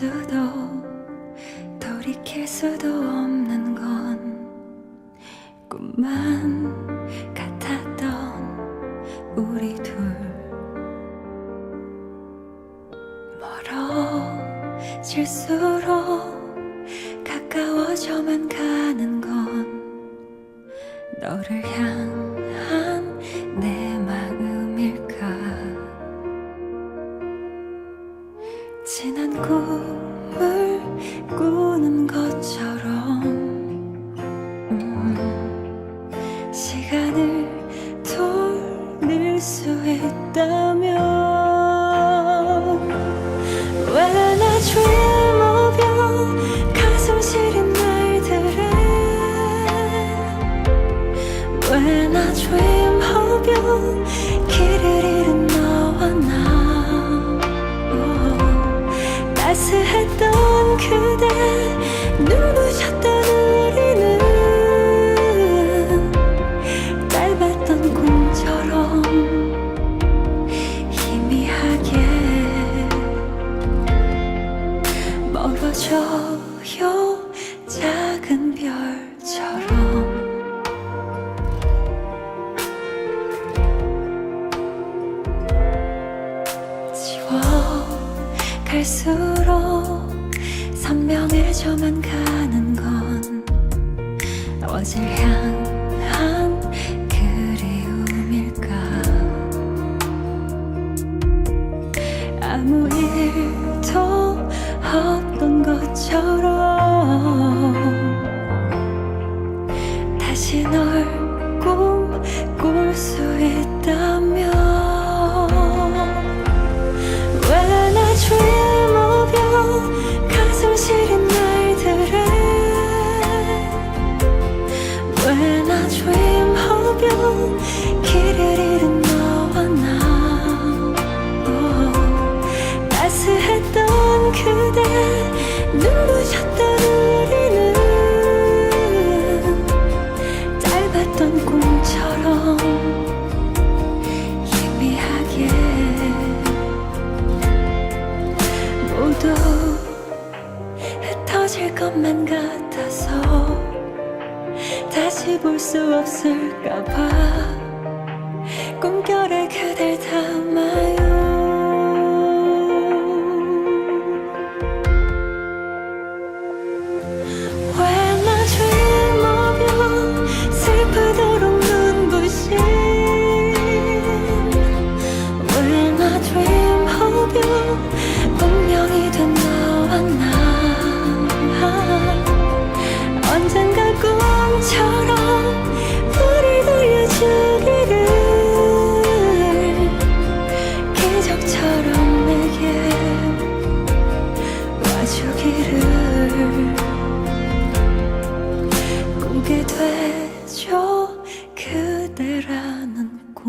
수도 돌이킬 수도 없는 건 꿈만 같았던 우리 둘. 멀어질수록 가까워져만 가는 건 너를 향한 내 마음일까. 진한 꿈을 꾸는 것처럼 시간을 돌릴 수 있다면 When I dream of you 가슴 시린 날들에 When I dream of you 길을 잃은 너와 나 따스했던 그대 눈부셨던 우리는 짧았던 꿈처럼 희미하게 멀어져요 작은 별처럼. 갈수록 선명해져만 가는 건 어딜 향한 그리움일까. 아무 일도 없던 것처럼 다시 널 꿈꿀 수 있다면 When I dream of you 가슴 시린 날들에 When I dream of you 길을 잃은 너와 나 따스했던 그대 눈부셨던 우리는 짧았던 꿈처럼 희미하게 모두 흩어질 것만 같아서 다시 볼 수 없을까봐 꿈결에 그댈 담아요. When I dream of you 슬프도록 눈부신 When I dream of you 운명이 된 너와 나 언젠가 꿈처럼 우리 들려주기를 기적처럼 내게 와주기를 꾸게 되죠 그대라는 꿈.